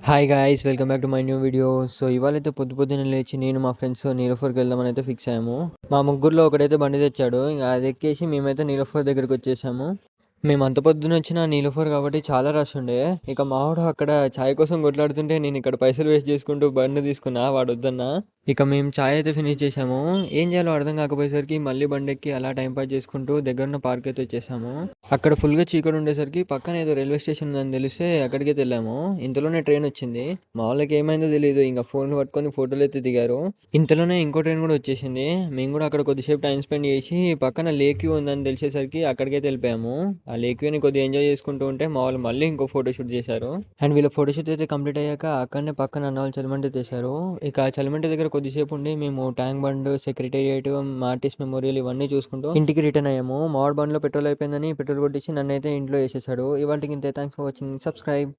Hi guys welcome back to my new video. So ఇవాళైతే పొద్దున్నే లేచి నేను మా ఫ్రెండ్స్ నీలోఫర్కి వెళ్దామని అయితే ఫిక్స్ అయ్యాము. మా ముగ్గురులో ఒకడైతే బండి తెచ్చాడు. ఇంకా అది ఎక్కేసి మేమైతే నీలోఫర్ దగ్గరికి వచ్చేసాము. మేము అంత పొద్దున వచ్చిన నీలోఫర్ కాబట్టి చాలా రష్ ఉండే. ఇక మావాడు అక్కడ ఛాయ్ కోసం కొట్లాడుతుంటే నేను ఇక్కడ పైసలు వేస్ట్ చేసుకుంటూ బండి తీసుకున్నా, వాడు వద్దన్నా. ఇక మేము ఛాయ్ అయితే ఫినిష్ చేసాము. ఏం చేయాలో అర్థం కాకపోయేసరికి మళ్ళీ బండి ఎక్కి అలా టైం పాస్ చేసుకుంటూ దగ్గరున్న పార్క్ అయితే వచ్చేసాము. అక్కడ ఫుల్గా చీకటి ఉండేసరికి పక్కన ఏదో రైల్వే స్టేషన్ ఉందని తెలిస్తే అక్కడికి వెళ్ళాము. ఇంతలోనే ట్రైన్ వచ్చింది. మా వాళ్ళకి ఏమైందో తెలియదు, ఇంకా ఫోన్లు పట్టుకొని ఫోటోలు అయితే దిగారు. ఇంతలోనే ఇంకో ట్రైన్ కూడా వచ్చేసింది. మేము కూడా అక్కడ కొద్దిసేపు టైం స్పెండ్ చేసి పక్కన లేక్ వ్యూ ఉందని తెలిసేసరికి అక్కడికైతే వెళ్ళిపోయాము. ఆ లేక్ వ్యూని కొద్దిగా ఎంజాయ్ చేసుకుంటూ ఉంటే మా వాళ్ళు మళ్ళీ ఇంకో ఫోటోషూట్ చేశారు. అండ్ వీళ్ళ ఫోటోషూట్ అయితే కంప్లీట్ అయ్యాక అక్కడనే పక్కన అన్న వాళ్ళు చలిమంట తీశారు. ఇక ఆ చలిమంట దగ్గర కొద్దిసేపు ఉండి మేము tank bund, secretariat, artist memorial ఇవన్నీ చూసుకుంటూ ఇంటికి రిటర్న్ అయ్యాము. మావాడి బండ్లో పెట్రోల్ అయిపోయిందని పెట్రోల్ కొట్టించి నన్ను అయితే ఇంట్లో వేసేసాడు. ఇవాళకి ఇంతే. Thanks for watching. సబ్స్క్రైబ్.